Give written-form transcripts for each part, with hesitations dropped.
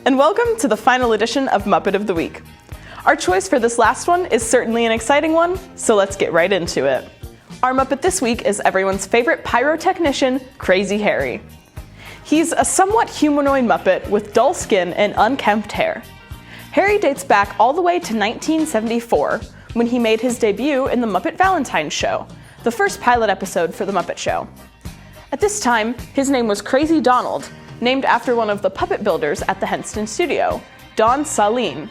and welcome to the final edition of Muppet of the Week. Our choice for this last one is certainly an exciting one, so let's get right into it. Our Muppet this week is everyone's favorite pyrotechnician, Crazy Harry. He's a somewhat humanoid Muppet with dull skin and unkempt hair. Harry dates back all the way to 1974, when he made his debut in the Muppet Valentine's Show, the first pilot episode for The Muppet Show. At this time, his name was Crazy Donald, named after one of the puppet builders at the Henston studio, Don Sahlin.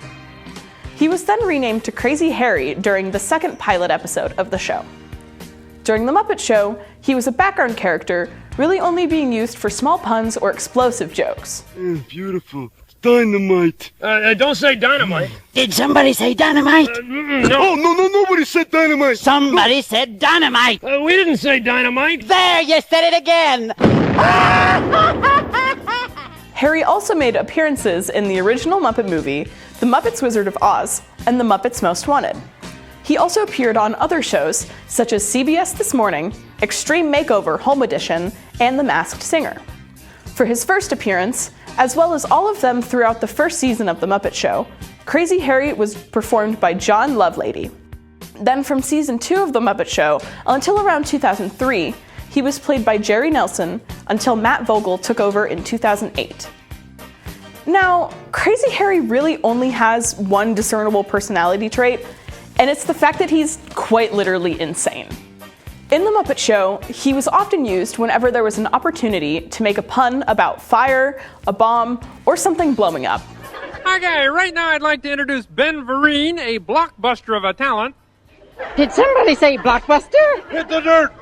He was then renamed to Crazy Harry during the second pilot episode of the show. During The Muppet Show, he was a background character, really only being used for small puns or explosive jokes. Beautiful. Dynamite. Don't say dynamite. Did somebody say dynamite? No, nobody said dynamite. Somebody said dynamite. We didn't say dynamite. There, you said it again. Harry also made appearances in the original Muppet movie, The Muppets Wizard of Oz, and The Muppets Most Wanted. He also appeared on other shows, such as CBS This Morning, Extreme Makeover Home Edition, and The Masked Singer. For his first appearance, as well as all of them throughout the first season of The Muppet Show, Crazy Harry was performed by John Lovelady. Then from season 2 of The Muppet Show until around 2003, he was played by Jerry Nelson until Matt Vogel took over in 2008. Now, Crazy Harry really only has one discernible personality trait, and it's the fact that he's quite literally insane. In The Muppet Show, he was often used whenever there was an opportunity to make a pun about fire, a bomb, or something blowing up. Okay, right now I'd like to introduce Ben Vereen, a blockbuster of a talent. Did somebody say blockbuster? Hit the dirt.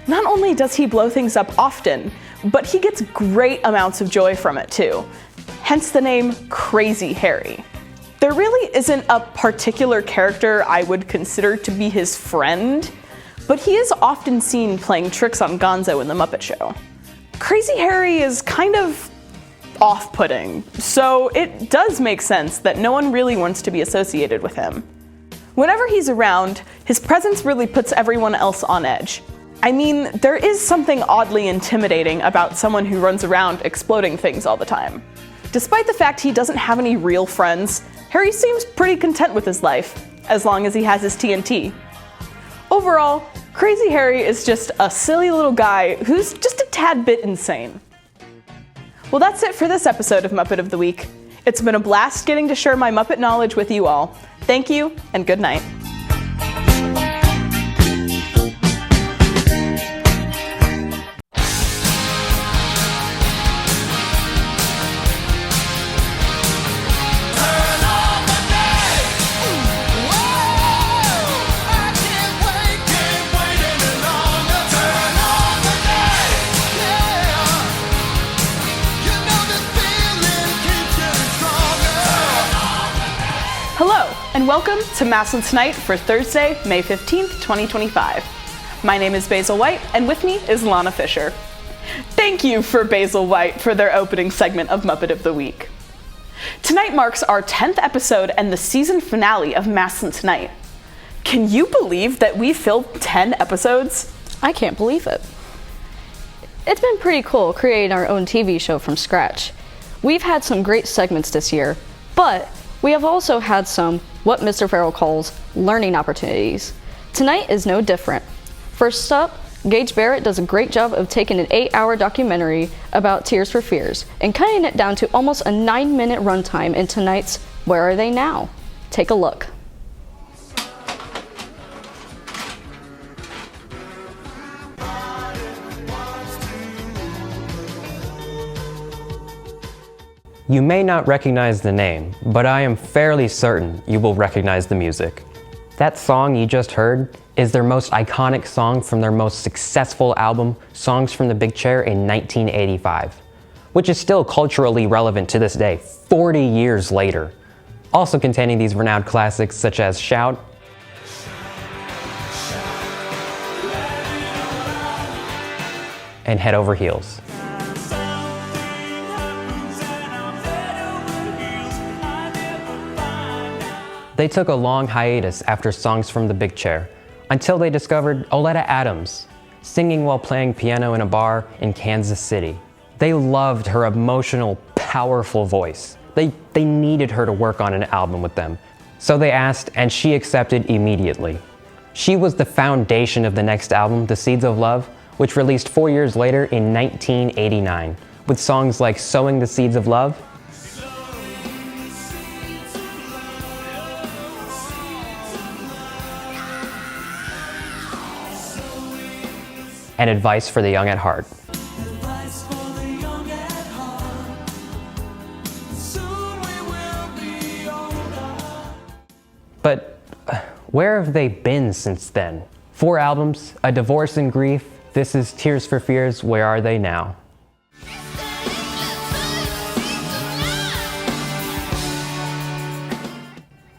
Not only does he blow things up often, but he gets great amounts of joy from it too. Hence the name Crazy Harry. There really isn't a particular character I would consider to be his friend, but he is often seen playing tricks on Gonzo in The Muppet Show. Crazy Harry is kind of off-putting, so it does make sense that no one really wants to be associated with him. Whenever he's around, his presence really puts everyone else on edge. I mean, there is something oddly intimidating about someone who runs around exploding things all the time. Despite the fact he doesn't have any real friends, Harry seems pretty content with his life, as long as he has his TNT. Overall, Crazy Harry is just a silly little guy who's just a tad bit insane. Well, that's it for this episode of Muppet of the Week. It's been a blast getting to share my Muppet knowledge with you all. Thank you, and good night. Hello, and welcome to Massillon Tonight for Thursday, May 15th, 2025. My name is Basil White, and with me is Lana Fisher. Thank you for Basil White for their opening segment of Muppet of the Week. Tonight marks our 10th episode and the season finale of Massillon Tonight. Can you believe that we filled 10 episodes? I can't believe it. It's been pretty cool creating our own TV show from scratch. We've had some great segments this year, but we have also had some, what Mr. Farrell calls, learning opportunities. Tonight is no different. First up, Gage Barrett does a great job of taking an 8-hour documentary about Tears for Fears and cutting it down to almost a 9-minute runtime in tonight's Where Are They Now? Take a look. You may not recognize the name, but I am fairly certain you will recognize the music. That song you just heard is their most iconic song from their most successful album, Songs from the Big Chair in 1985, which is still culturally relevant to this day, 40 years later. Also containing these renowned classics such as Shout, and Head Over Heels. They took a long hiatus after Songs from the Big Chair, until they discovered Oleta Adams, singing while playing piano in a bar in Kansas City. They loved her emotional, powerful voice. They needed her to work on an album with them. So they asked, and she accepted immediately. She was the foundation of the next album, The Seeds of Love, which released 4 years later in 1989, with songs like Sowing the Seeds of Love and Advice for the Young at Heart. But where have they been since then? 4 albums, a divorce and grief, This Is Tears for Fears, Where Are They Now?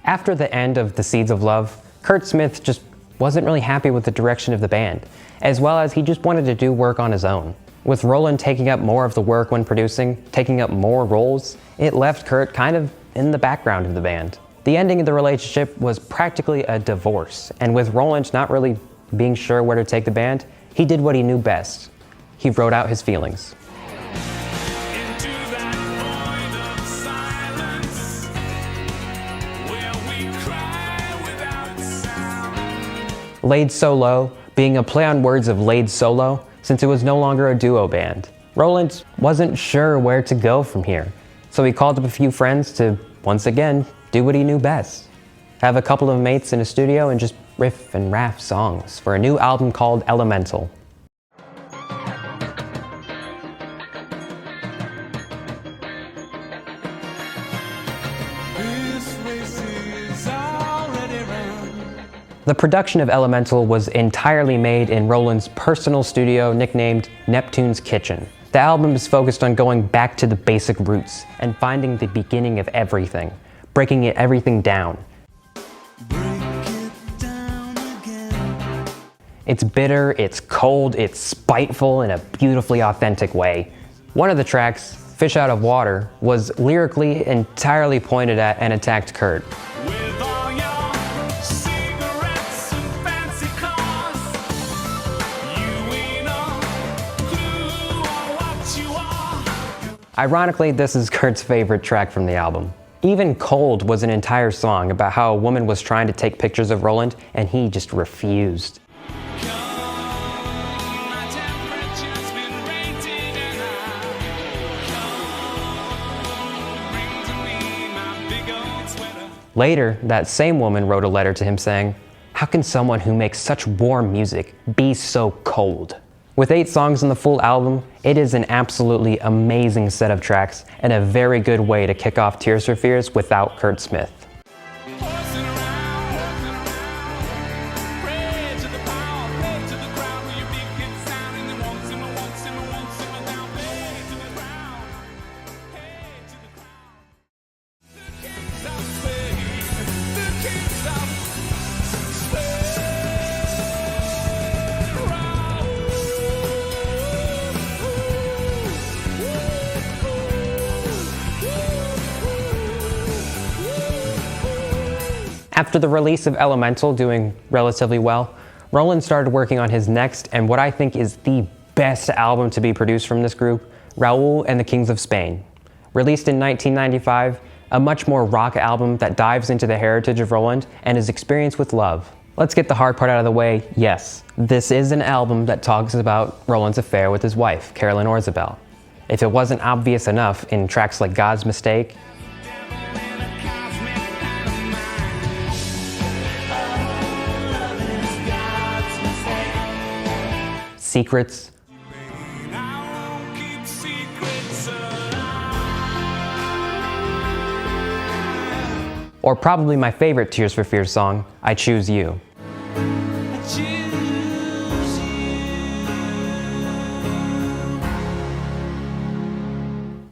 After the end of The Seeds of Love, Kurt Smith just wasn't really happy with the direction of the band, as well as he just wanted to do work on his own. With Roland taking up more of the work when producing, taking up more roles, it left Kurt kind of in the background of the band. The ending of the relationship was practically a divorce, and with Roland not really being sure where to take the band, he did what he knew best. He wrote out his feelings. Laid So Low being a play on words of laid solo, since it was no longer a duo band. Roland wasn't sure where to go from here, so he called up a few friends to, once again, do what he knew best. Have a couple of mates in a studio and just riff and raff songs for a new album called Elemental. The production of Elemental was entirely made in Roland's personal studio nicknamed Neptune's Kitchen. The album is focused on going back to the basic roots and finding the beginning of everything, breaking everything down. It's bitter, it's cold, it's spiteful in a beautifully authentic way. One of the tracks, Fish Out of Water, was lyrically entirely pointed at and attacked Kurt. Ironically, this is Kurt's favorite track from the album. Even Cold was an entire song about how a woman was trying to take pictures of Roland and he just refused. Later, that same woman wrote a letter to him saying, "How can someone who makes such warm music be so cold?" With 8 songs on the full album, it is an absolutely amazing set of tracks and a very good way to kick off Tears for Fears without Kurt Smith. After the release of Elemental doing relatively well, Roland started working on his next and what I think is the best album to be produced from this group, Raúl and the Kings of Spain. Released in 1995, a much more rock album that dives into the heritage of Roland and his experience with love. Let's get the hard part out of the way. Yes, this is an album that talks about Roland's affair with his wife, Carolyn Orzabal. If it wasn't obvious enough in tracks like God's Mistake, Secrets, or probably my favorite Tears for Fears song, I Choose You.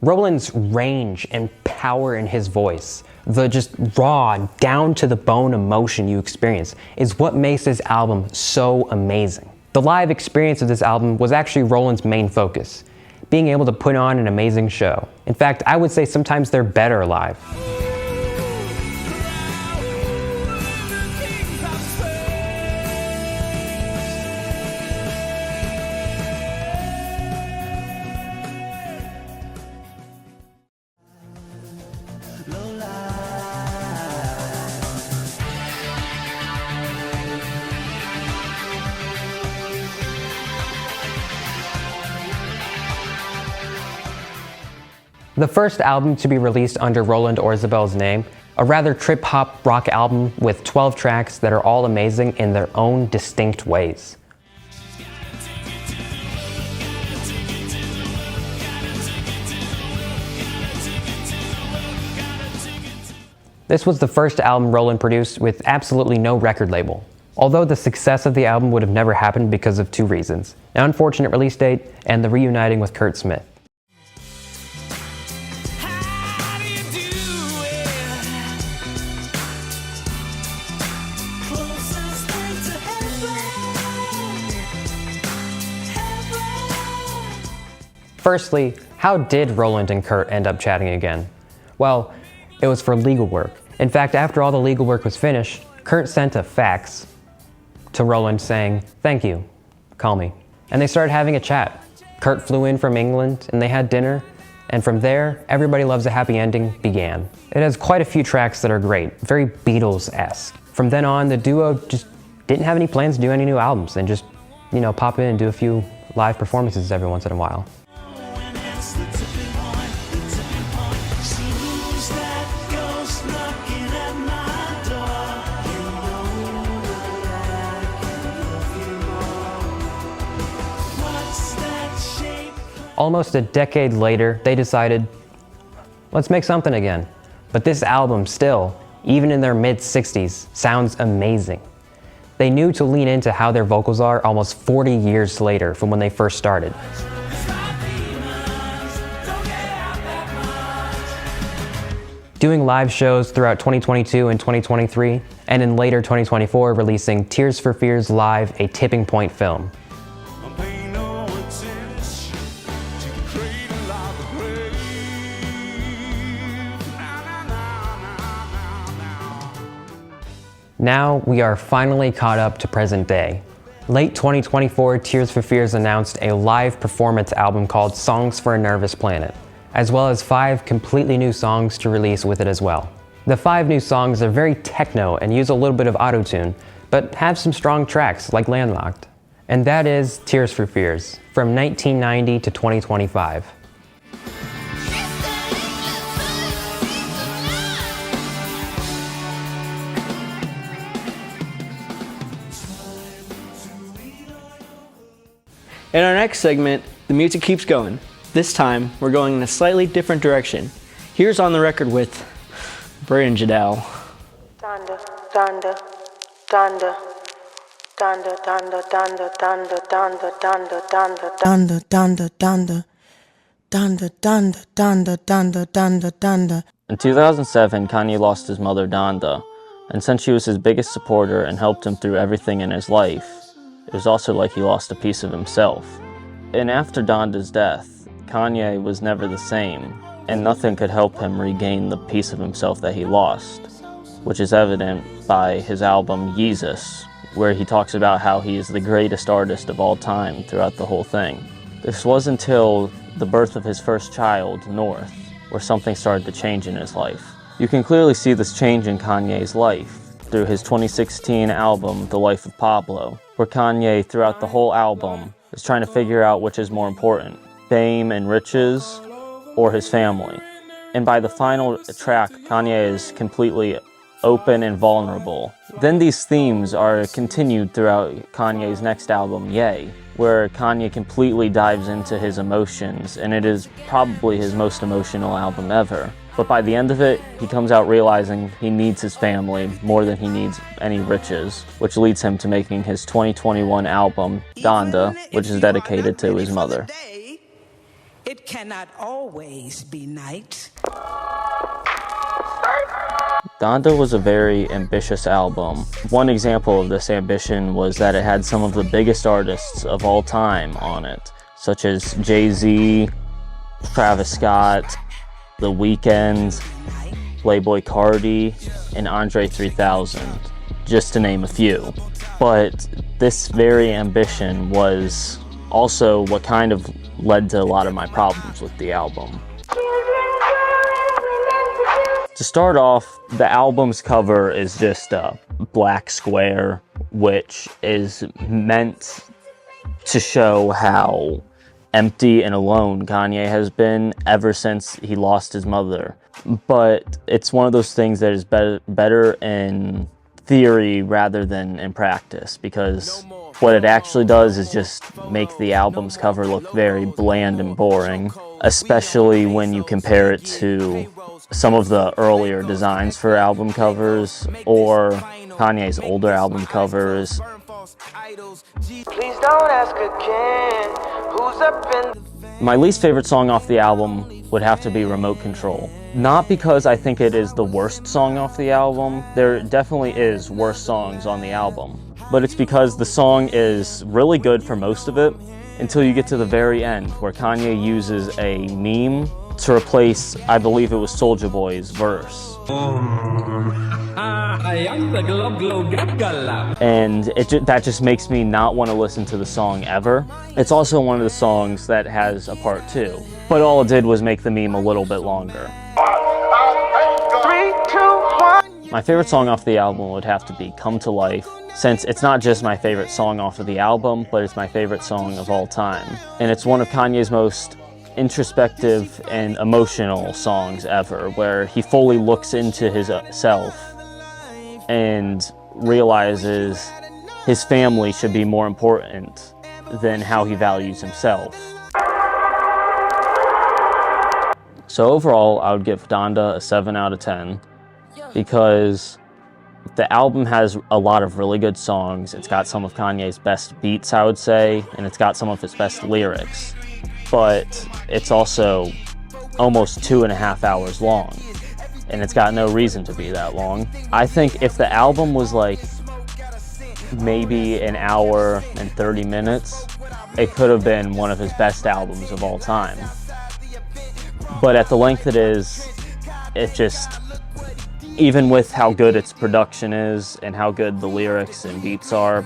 Roland's range and power in his voice, the just raw, down to the bone emotion you experience, is what makes this album so amazing. The live experience of this album was actually Roland's main focus, being able to put on an amazing show. In fact, I would say sometimes they're better live. The first album to be released under Roland Orzabel's name, a rather trip-hop rock album with 12 tracks that are all amazing in their own distinct ways. This was the first album Roland produced with absolutely no record label. Although the success of the album would have never happened because of two reasons: an unfortunate release date and the reuniting with Kurt Smith. Firstly, how did Roland and Kurt end up chatting again? Well, it was for legal work. In fact, after all the legal work was finished, Kurt sent a fax to Roland saying, "Thank you, call me." And they started having a chat. Kurt flew in from England and they had dinner, and from there, Everybody Loves a Happy Ending began. It has quite a few tracks that are great, very Beatles-esque. From then on, the duo just didn't have any plans to do any new albums and just, pop in and do a few live performances every once in a while. Almost a decade later, they decided, let's make something again. But this album still, even in their mid-60s, sounds amazing. They knew to lean into how their vocals are almost 40 years later from when they first started. Doing live shows throughout 2022 and 2023, and in later 2024 releasing Tears for Fears Live, a tipping point film. Now we are finally caught up to present day. Late 2024, Tears for Fears announced a live performance album called Songs for a Nervous Planet, as well as 5 completely new songs to release with it as well. The 5 new songs are very techno and use a little bit of auto-tune, but have some strong tracks like Landlocked. And that is Tears for Fears, from 1990 to 2025. In our next segment, the music keeps going. This time, we're going in a slightly different direction. Here's On the Record with Braden Jadal. Donda, Donda, Donda, Donda, Donda, Donda, Donda, Donda, Donda, Donda, Donda, Donda, Donda, Donda, Donda, Donda, Donda, Donda, Donda. In 2007, Kanye lost his mother, Donda, and since she was his biggest supporter and helped him through everything in his life, it was also like he lost a piece of himself. And after Donda's death, Kanye was never the same, and nothing could help him regain the piece of himself that he lost, which is evident by his album Yeezus, where he talks about how he is the greatest artist of all time throughout the whole thing. This was until the birth of his first child, North, where something started to change in his life. You can clearly see this change in Kanye's life through his 2016 album, The Life of Pablo, where Kanye, throughout the whole album, is trying to figure out which is more important, fame and riches, or his family. And by the final track, Kanye is completely open and vulnerable. Then these themes are continued throughout Kanye's next album, Ye, where Kanye completely dives into his emotions, and it is probably his most emotional album ever. But by the end of it, he comes out realizing he needs his family more than he needs any riches, which leads him to making his 2021 album, Donda, which is dedicated to his mother. It cannot always be night. Donda was a very ambitious album. One example of this ambition was that it had some of the biggest artists of all time on it, such as Jay-Z, Travis Scott, The Weeknd, Playboi Carti, and Andre 3000, just to name a few. But this very ambition was also what kind of led to a lot of my problems with the album. To start off, the album's cover is just a black square, which is meant to show how empty and alone Kanye has been ever since he lost his mother. But it's one of those things that is better in theory rather than in practice, because what it actually does is just make the album's cover look very bland and boring, especially when you compare it to some of the earlier designs for album covers or Kanye's older album covers. Please don't ask again. Who's up in My least favorite song off the album would have to be Remote Control. Not because I think it is the worst song off the album. There definitely is worse songs on the album. But it's because the song is really good for most of it until you get to the very end, where Kanye uses a meme to replace, I believe it was Soulja Boy's verse. And that just makes me not want to listen to the song ever. It's also one of the songs that has a part 2, but all it did was make the meme a little bit longer. 3, 2, 1. My favorite song off the album would have to be Come to Life, since it's not just my favorite song off of the album, but it's my favorite song of all time. And it's one of Kanye's most introspective and emotional songs ever, where he fully looks into his self and realizes his family should be more important than how he values himself. So overall, I would give Donda a 7 out of 10 because the album has a lot of really good songs. It's got some of Kanye's best beats, I would say, and it's got some of his best lyrics. But it's also almost 2.5 hours long, and it's got no reason to be that long. I think if the album was like maybe an hour and 30 minutes, it could have been one of his best albums of all time. But at the length it is, it just, even with how good its production is and how good the lyrics and beats are,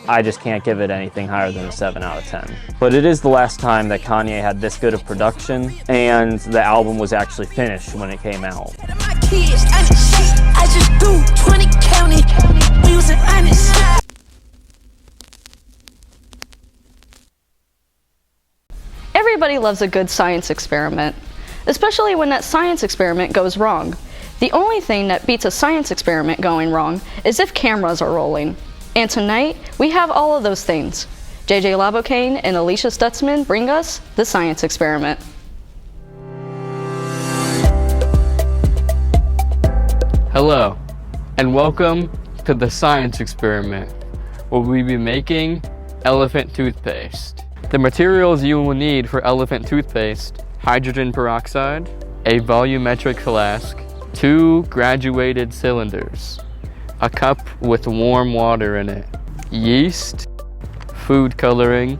I just can't give it anything higher than a 7 out of 10. But it is the last time that Kanye had this good of production, and the album was actually finished when it came out. Everybody loves a good science experiment, especially when that science experiment goes wrong. The only thing that beats a science experiment going wrong is if cameras are rolling. And tonight, we have all of those things. JJ Labocane and Alicia Stutzman bring us the science experiment. Hello, and welcome to the science experiment, where we'll be making elephant toothpaste. The materials you will need for elephant toothpaste: hydrogen peroxide, a volumetric flask, 2 graduated cylinders, a cup with warm water in it, yeast, food coloring,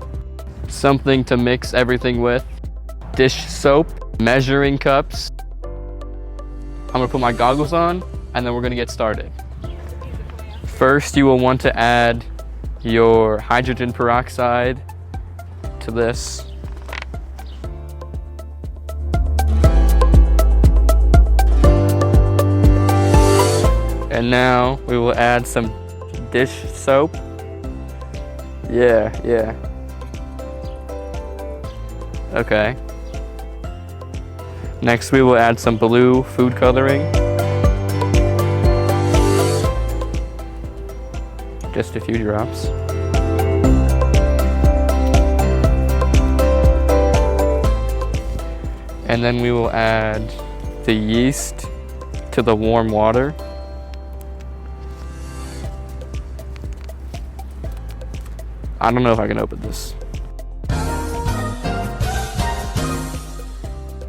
something to mix everything with, dish soap, measuring cups. I'm gonna put my goggles on and then we're gonna get started. First, you will want to add your hydrogen peroxide to this. And now we will add some dish soap. Yeah. Okay. Next we will add some blue food coloring. Just a few drops. And then we will add the yeast to the warm water. I don't know if I can open this.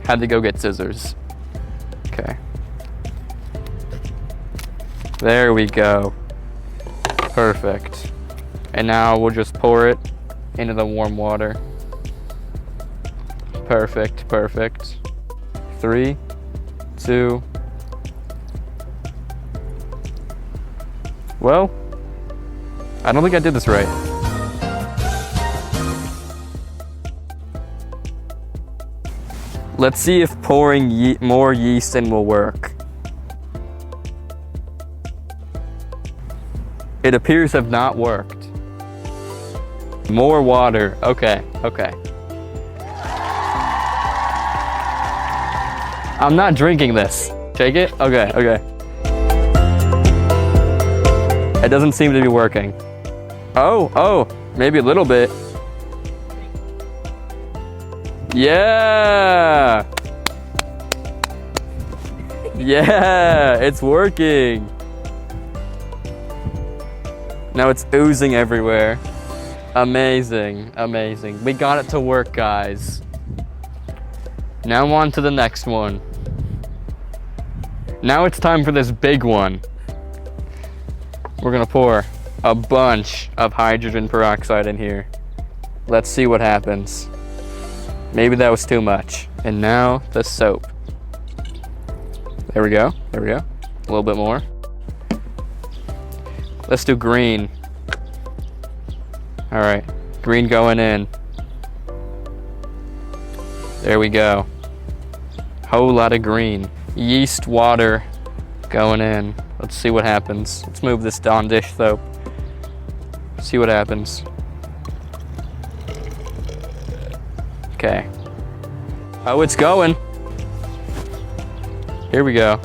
Had to go get scissors. Okay. There we go. Perfect. And now we'll just pour it into the warm water. Perfect. 3, 2. Well, I don't think I did this right. Let's see if pouring more yeast in will work. It appears to have not worked. More water. Okay. I'm not drinking this. Take it? Okay, okay. It doesn't seem to be working. Oh, maybe a little bit. Yeah! Yeah, it's working. Now it's oozing everywhere. Amazing, amazing. We got it to work, guys. Now on to the next one. Now it's time for this big one. We're gonna pour a bunch of hydrogen peroxide in here. Let's see what happens. Maybe that was too much. And now the soap. There we go, there we go. A little bit more. Let's do green. All right, green going in. There we go. Whole lot of green. Yeast water going in. Let's see what happens. Let's move this Dawn dish soap. See what happens. Okay. Oh, it's going. Here we go.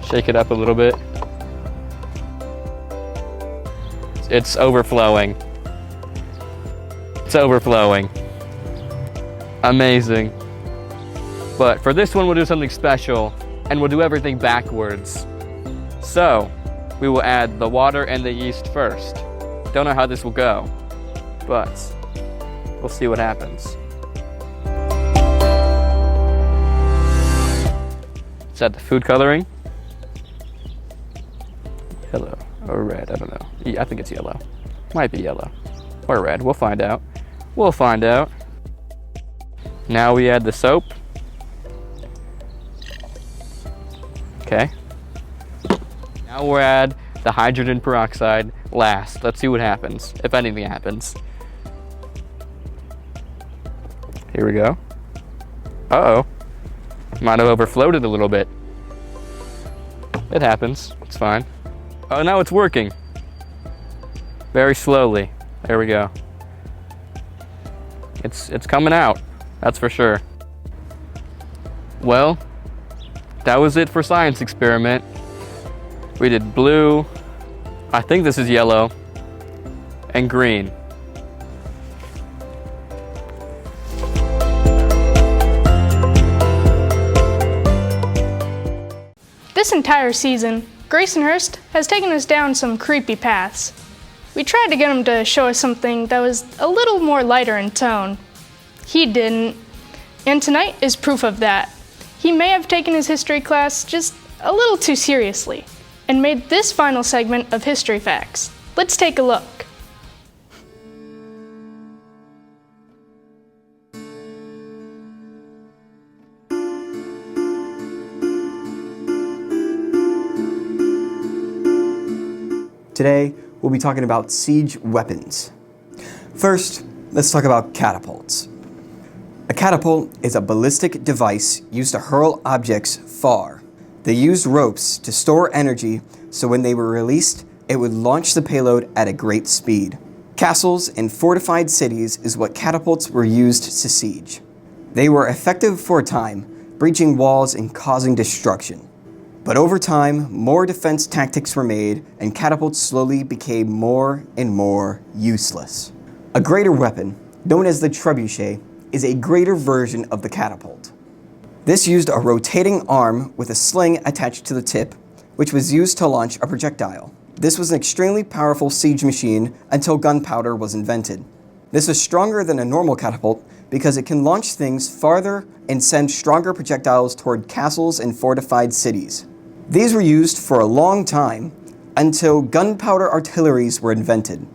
Shake it up a little bit. It's overflowing. It's overflowing. Amazing. But for this one, we'll do something special, and we'll do everything backwards. So, we will add the water and the yeast first. Don't know how this will go, but we'll see what happens. Is that the food coloring? Yellow or red, I don't know. Yeah, I think it's yellow. Might be yellow or red, we'll find out. We'll find out. Now we add the soap. Okay. Now we'll add the hydrogen peroxide last. Let's see what happens, if anything happens. Here we go. Uh-oh. Might have overflowed it a little bit. It happens, it's fine. Oh, now it's working. Very slowly. There we go. It's coming out, that's for sure. Well, that was it for science experiment. We did blue, I think this is yellow, and green. This entire season, Graysonhurst has taken us down some creepy paths. We tried to get him to show us something that was a little more lighter in tone. He didn't. And tonight is proof of that. He may have taken his history class just a little too seriously and made this final segment of History Facts. Let's take a look. Today, we'll be talking about siege weapons. First, let's talk about catapults. A catapult is a ballistic device used to hurl objects far. They used ropes to store energy, so when they were released, it would launch the payload at a great speed. Castles and fortified cities is what catapults were used to siege. They were effective for a time, breaching walls and causing destruction. But over time, more defense tactics were made, and catapults slowly became more and more useless. A greater weapon, known as the trebuchet, is a greater version of the catapult. This used a rotating arm with a sling attached to the tip, which was used to launch a projectile. This was an extremely powerful siege machine until gunpowder was invented. This is stronger than a normal catapult because it can launch things farther and send stronger projectiles toward castles and fortified cities. These were used for a long time until gunpowder artilleries were invented.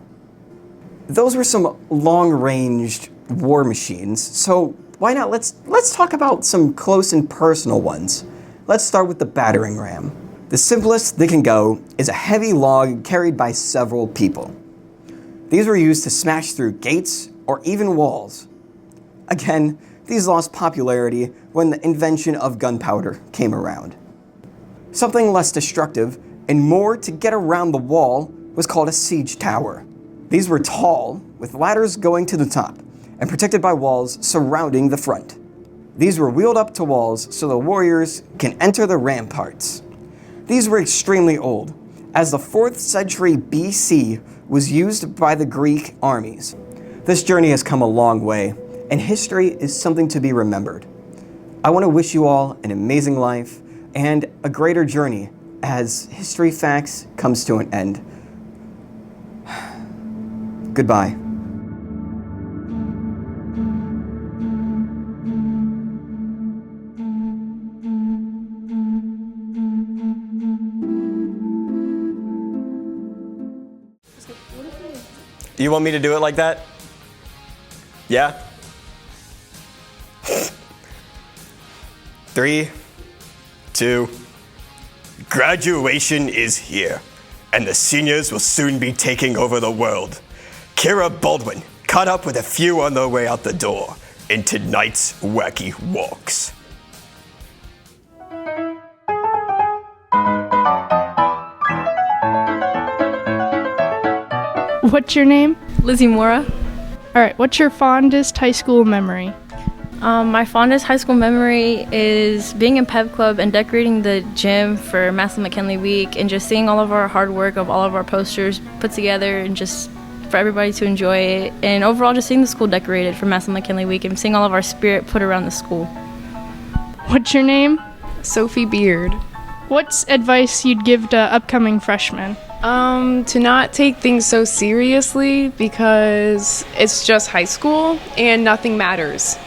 Those were some long-ranged war machines, so why not let's talk about some close and personal ones. Let's start with the battering ram. The simplest they can go is a heavy log carried by several people. These were used to smash through gates or even walls. Again, these lost popularity when the invention of gunpowder came around. Something less destructive and more to get around the wall was called a siege tower. These were tall, with ladders going to the top, and protected by walls surrounding the front. These were wheeled up to walls so the warriors can enter the ramparts. These were extremely old, as the 4th century BC was used by the Greek armies. This journey has come a long way, and history is something to be remembered. I want to wish you all an amazing life and a greater journey as History Facts comes to an end. Goodbye. You want me to do it like that? Yeah? 3, 2. Graduation is here, and the seniors will soon be taking over the world. Kira Baldwin caught up with a few on their way out the door in tonight's Wacky Walks. What's your name? Lizzie Mora. All right, what's your fondest high school memory? My fondest high school memory is being in Pep Club and decorating the gym for Massillon McKinley Week and just seeing all of our hard work of all of our posters put together and just for everybody to enjoy it. And overall just seeing the school decorated for Massillon McKinley Week and seeing all of our spirit put around the school. What's your name? Sophie Beard. What's advice you'd give to upcoming freshmen? To not take things so seriously because it's just high school and nothing matters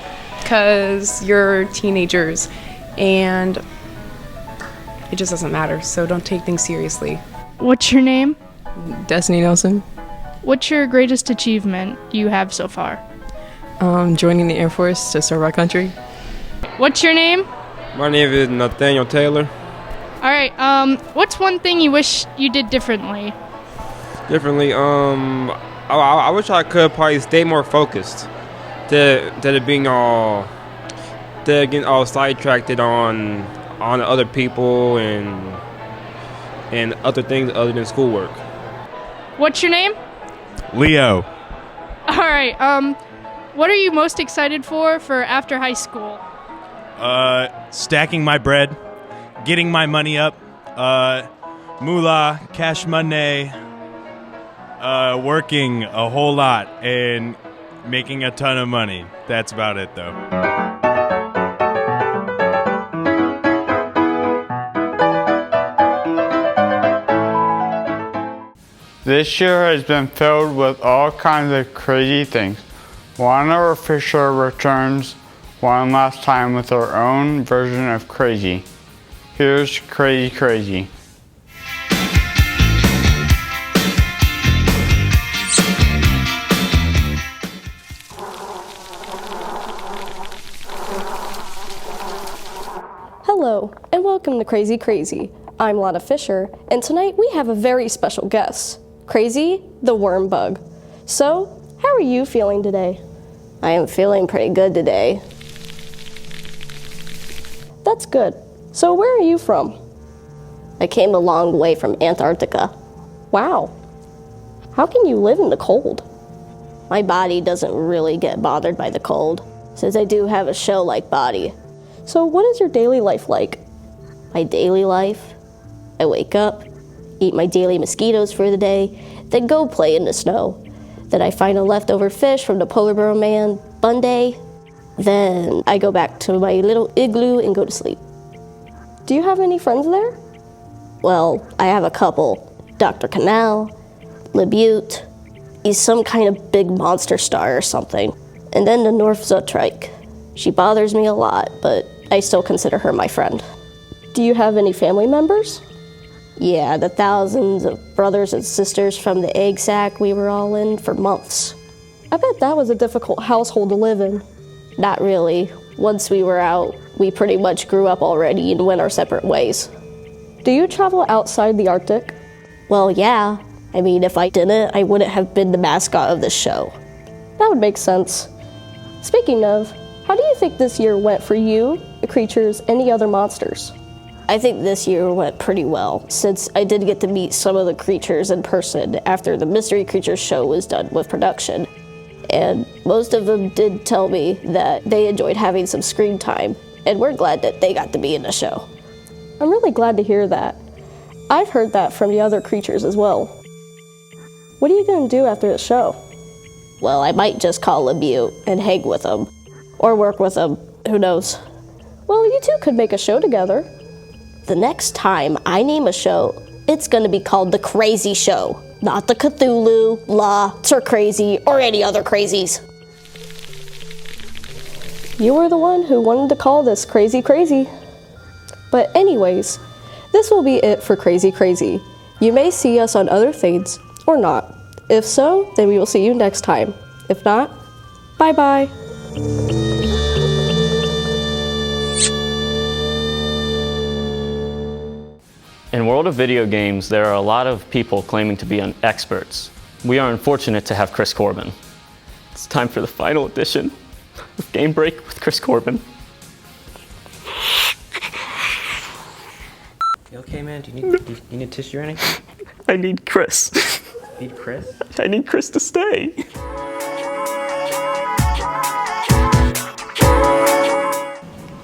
because you're teenagers and it just doesn't matter, so don't take things seriously. What's your name? Destiny Nelson. What's your greatest achievement you have so far? Joining the Air Force to serve our country. What's your name? My name is Nathaniel Taylor. All right, what's one thing you wish you did differently? I wish I could probably stay more focused. Instead of being getting all sidetracked on other people and other things other than schoolwork. What's your name? Leo. All right, what are you most excited for after high school? Stacking my bread, getting my money up, moolah, cash money, working a whole lot, and making a ton of money. That's about it, though. This year has been filled with all kinds of crazy things. One of our official returns one last time with our own version of crazy. Here's Crazy Crazy. Hello, and welcome to Crazy Crazy. I'm Lana Fisher, and tonight we have a very special guest, Crazy the Worm Bug. So, how are you feeling today? I am feeling pretty good today. That's good. So where are you from? I came a long way from Antarctica. Wow. How can you live in the cold? My body doesn't really get bothered by the cold, since I do have a shell-like body. So what is your daily life like? My daily life? I wake up, eat my daily mosquitoes for the day, then go play in the snow. Then I find a leftover fish from the polar bear man, Bunday. Then I go back to my little igloo and go to sleep. Do you have any friends there? Well, I have a couple. Dr. Canal, LeBute, he's some kind of big monster star or something. And then the North Zutrike. She bothers me a lot, but I still consider her my friend. Do you have any family members? Yeah, the thousands of brothers and sisters from the egg sack we were all in for months. I bet that was a difficult household to live in. Not really. Once we were out, we pretty much grew up already and went our separate ways. Do you travel outside the Arctic? Well, yeah. I mean, if I didn't, I wouldn't have been the mascot of this show. That would make sense. Speaking of, how do you think this year went for you, the creatures, and the other monsters? I think this year went pretty well, since I did get to meet some of the creatures in person after the Mystery Creatures show was done with production. and most of them did tell me that they enjoyed having some screen time, and we're glad that they got to be in the show. I'm really glad to hear that. I've heard that from the other creatures as well. What are you going to do after the show? Well, I might just call a mute and hang with them, or work with them, who knows. Well, you two could make a show together. The next time I name a show, it's going to be called The Crazy Show, not the Cthulhu, Lots, or Crazy, or any other crazies. You were the one who wanted to call this Crazy Crazy. But anyways, this will be it for Crazy Crazy. You may see us on other things, or not. If so, then we will see you next time. If not, bye-bye. In World of Video Games, there are a lot of people claiming to be experts. We are unfortunate to have Chris Corbin. It's time for the final edition of Game Break with Chris Corbin. You okay, man? Do you need tissue or anything? I need Chris. Need Chris? I need Chris to stay.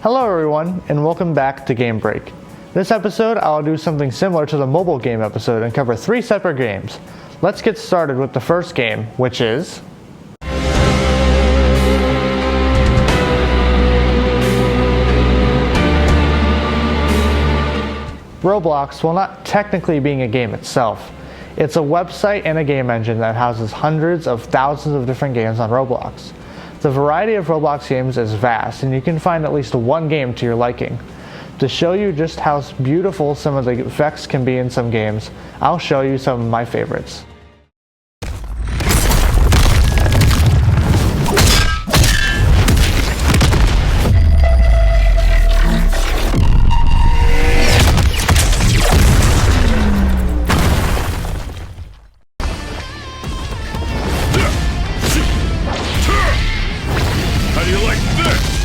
Hello everyone, and welcome back to Game Break. This episode, I'll do something similar to the mobile game episode and cover 3 separate games. Let's get started with the first game, which is... Roblox, while not technically being a game itself, it's a website and a game engine that houses hundreds of thousands of different games on Roblox. The variety of Roblox games is vast, and you can find at least one game to your liking. To show you just how beautiful some of the effects can be in some games, I'll show you some of my favorites. How do you like this?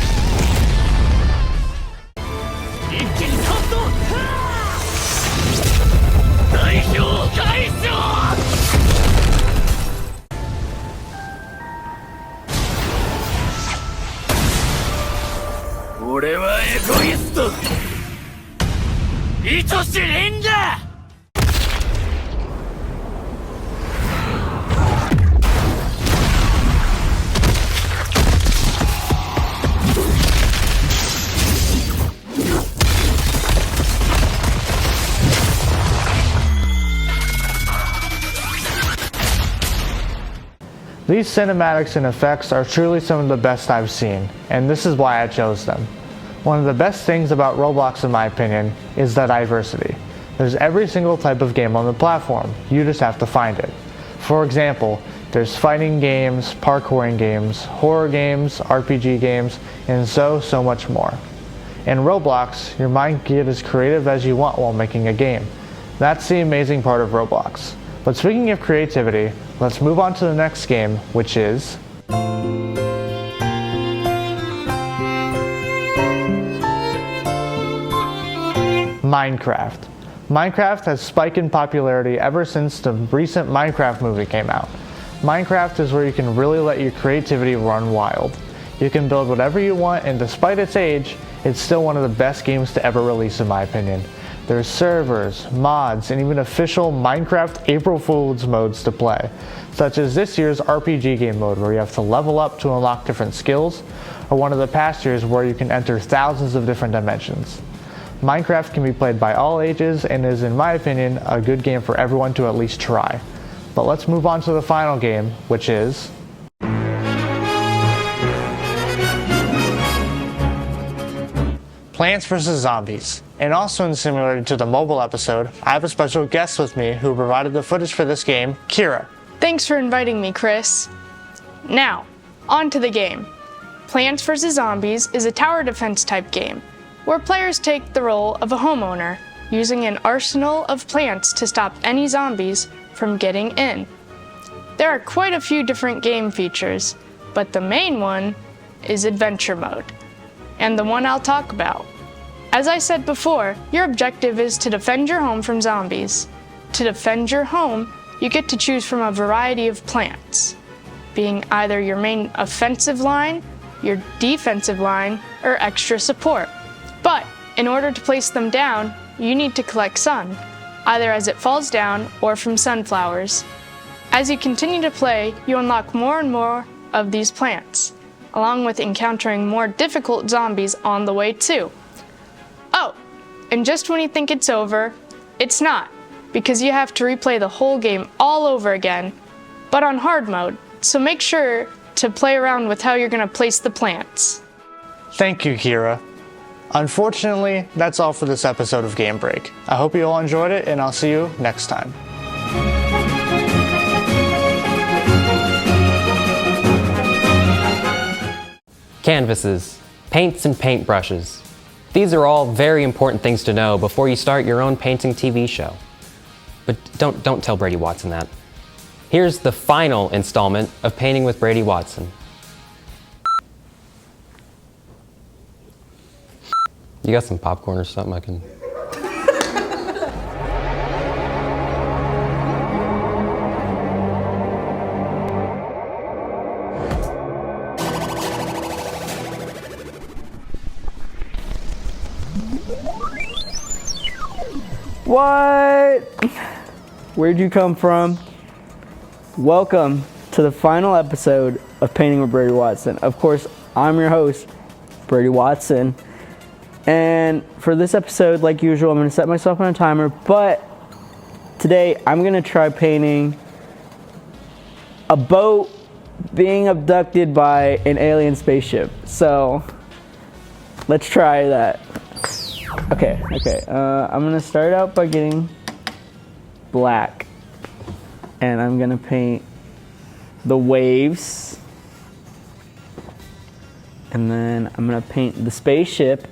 These cinematics and effects are truly some of the best I've seen, and this is why I chose them. One of the best things about Roblox, in my opinion, is the diversity. There's every single type of game on the platform, you just have to find it. For example, there's fighting games, parkouring games, horror games, RPG games, and so much more. In Roblox, your mind can get as creative as you want while making a game. That's the amazing part of Roblox. But speaking of creativity, let's move on to the next game, which is... Minecraft. Minecraft has spiked in popularity ever since the recent Minecraft movie came out. Minecraft is where you can really let your creativity run wild. You can build whatever you want, and despite its age, it's still one of the best games to ever release, in my opinion. There's servers, mods, and even official Minecraft April Fool's modes to play, such as this year's RPG game mode where you have to level up to unlock different skills, or one of the past years where you can enter thousands of different dimensions. Minecraft can be played by all ages and is, in my opinion, a good game for everyone to at least try. But let's move on to the final game, which is... Plants vs. Zombies. And also similar to the mobile episode, I have a special guest with me who provided the footage for this game, Kira. Thanks for inviting me, Chris. Now, on to the game. Plants vs. Zombies is a tower defense type game, where players take the role of a homeowner, using an arsenal of plants to stop any zombies from getting in. There are quite a few different game features, but the main one is Adventure Mode, and the one I'll talk about. As I said before, your objective is to defend your home from zombies. To defend your home, you get to choose from a variety of plants. being either your main offensive line, your defensive line, or extra support. But in order to place them down, you need to collect sun, either as it falls down or from sunflowers. As you continue to play, you unlock more and more of these plants, along with encountering more difficult zombies on the way too. Oh, and just when you think it's over, it's not, because you have to replay the whole game all over again, but on hard mode, so make sure to play around with how you're going to place the plants. Thank you, Kira. Unfortunately, that's all for this episode of Game Break. I hope you all enjoyed it, and I'll see you next time. Canvases, paints and paintbrushes. These are all very important things to know before you start your own painting TV show. But don't tell Brady Watson that. Here's the final installment of Painting with Brady Watson. You got some popcorn or something I can... What? Where'd you come from? Welcome to the final episode of Painting with Brady Watson. Of course, I'm your host, Brady Watson. And for this episode, like usual, I'm going to set myself on a timer, but today I'm going to try painting a boat being abducted by an alien spaceship. So let's try that. Okay. I'm going to start out by getting black, and I'm going to paint the waves, and then I'm going to paint the spaceship.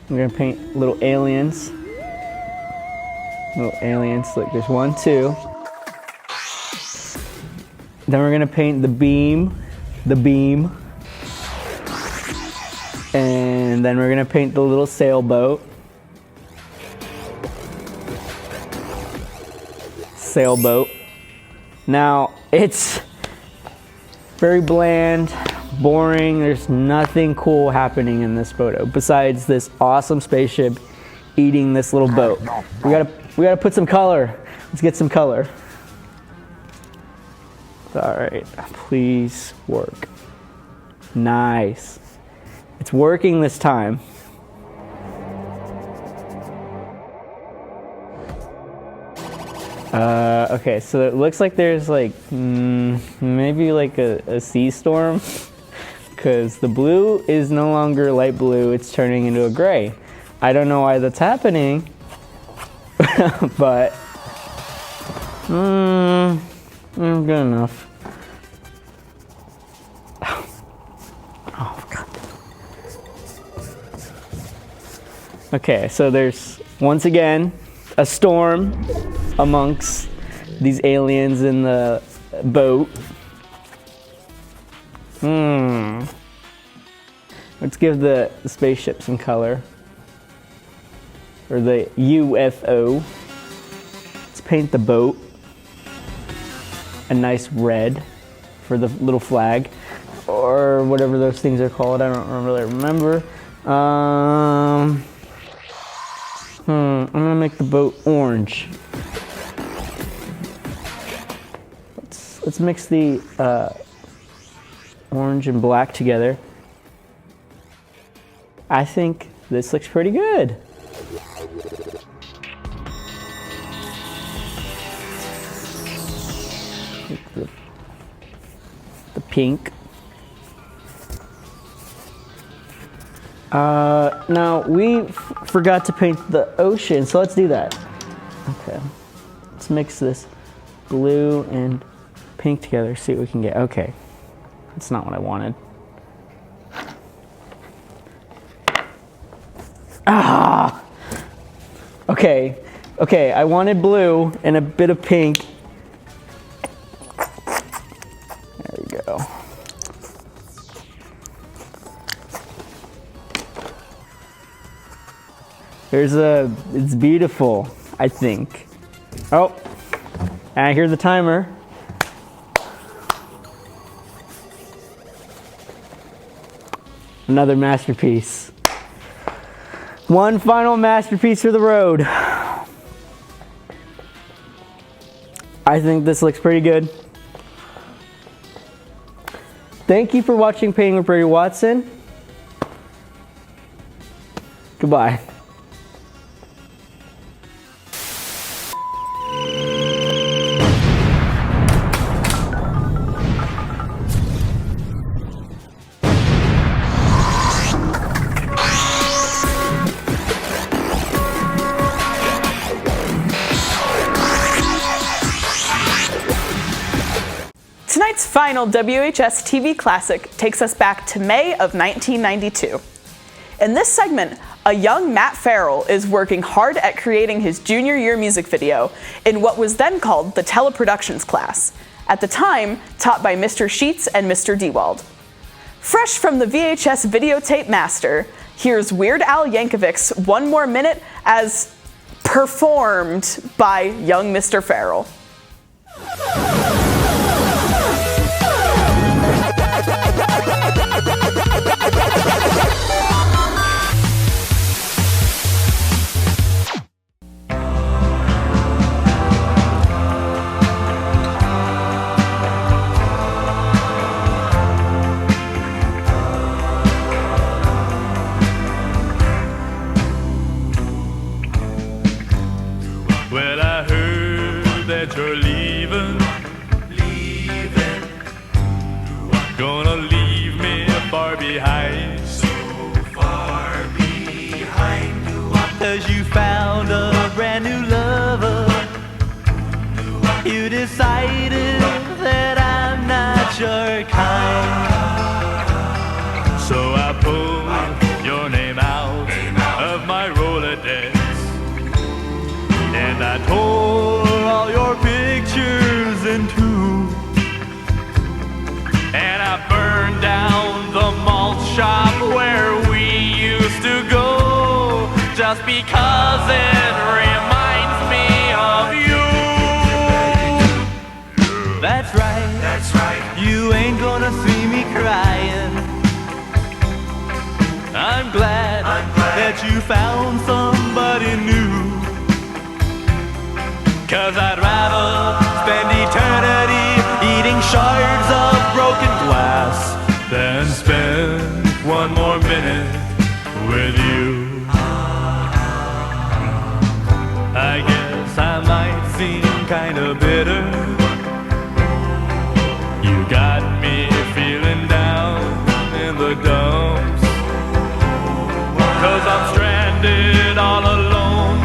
I'm gonna paint little aliens. Look, there's 1, 2. Then we're gonna paint the beam. And then we're gonna paint the little sailboat. Now, it's very bland, boring. There's nothing cool happening in this photo besides this awesome spaceship eating this little boat. We gotta put some color. Let's get some color. All right, please work. Nice. It's working this time. Okay, so it looks like there's like maybe like a sea storm. Because the blue is no longer light blue, it's turning into a gray. I don't know why that's happening, but good enough. Oh, God. Okay, so there's once again a storm amongst these aliens in the boat. Let's give the spaceship some color. Or the UFO. Let's paint the boat a nice red for the little flag. Or whatever those things are called. I don't really remember. I'm gonna make the boat orange. Let's mix the orange and black together. I think this looks pretty good. The pink. Now we forgot to paint the ocean, so let's do that. Okay, let's mix this blue and pink together, see what we can get. Okay, that's not what I wanted. Okay, I wanted blue and a bit of pink. There we go. It's beautiful, I think. Oh, And I hear the timer. Another masterpiece. One final masterpiece for the road. I think this looks pretty good. Thank you for watching Painting with Brady Watson. Goodbye. Tonight's final WHS-TV classic takes us back to May of 1992. In this segment, a young Matt Farrell is working hard at creating his junior year music video in what was then called the teleproductions class, at the time taught by Mr. Sheets and Mr. Dewald. Fresh from the VHS videotape master, here's Weird Al Yankovic's One More Minute as performed by young Mr. Farrell. Well, I heard that you're leaving. Gonna leave me far behind. So far behind. 'Cause you found a brand new lover. You decided that I'm not your kind. So I pulled your name out of my Rolodex. And I tore all your pictures in two. And I burned down the malt shop where we used to go, just because it reminds me of you. That's right, you ain't gonna see me crying. I'm glad that you found somebody new. 'Cause I'd rather spend eternity eating shards of broken glass than spend one more minute with you. I guess I might seem kinda bitter. You got me feeling down in the dumps. 'Cause I'm stranded all alone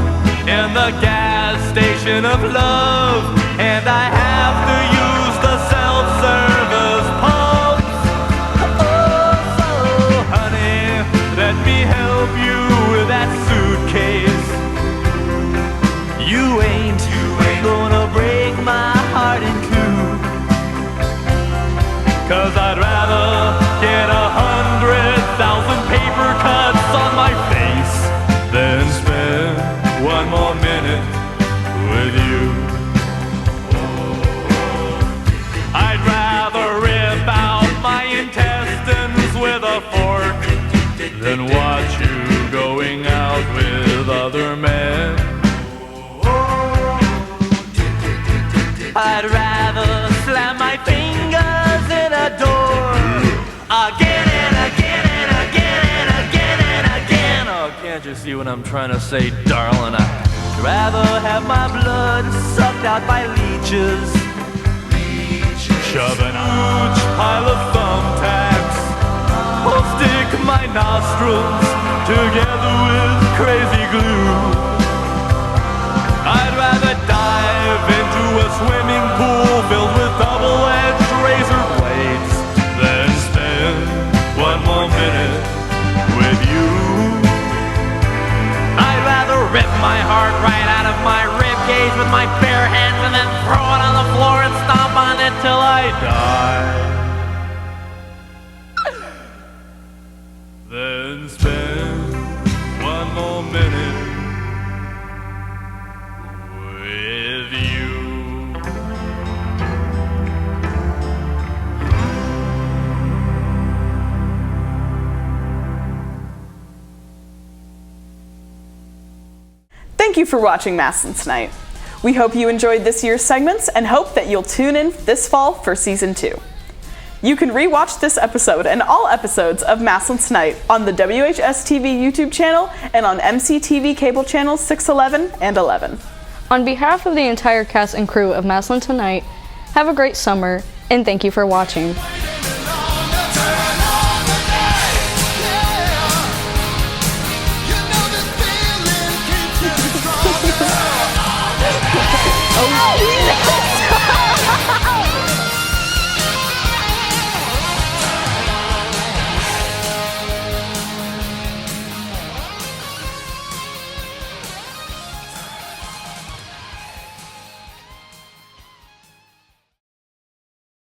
in the gas station of love, and I have to use the self-service pumps. Oh, so honey, let me help you with that suitcase. You ain't gonna break my heart in two. 'Cause I'd rather get 100,000 paper cuts on my face than spend one more minute with you. I'd rather rip out my intestines with a fork than watch you going out with other men. I'd rather slam my fingers in a door again and again and again and again and again. Oh, can't you see what I'm trying to say, darling? I'd rather have my blood sucked out by leeches, shove an huge pile of thumbtacks, or stick my nostrils together with crazy glue. I'd rather dive into a swimming pool filled with double-edged razor blades than spend one more minute with you. I'd rather rip my heart right out of my rib cage with my bare hands and then throw it on the floor and stomp on it till I die. Then spend one more minute with you. Thank you for watching Massillon Tonight. We hope you enjoyed this year's segments and hope that you'll tune in this fall for Season 2. You can rewatch this episode and all episodes of Massillon Tonight on the WHS-TV YouTube channel and on MCTV cable channels 611 and 11. On behalf of the entire cast and crew of Massillon Tonight, have a great summer and thank you for watching.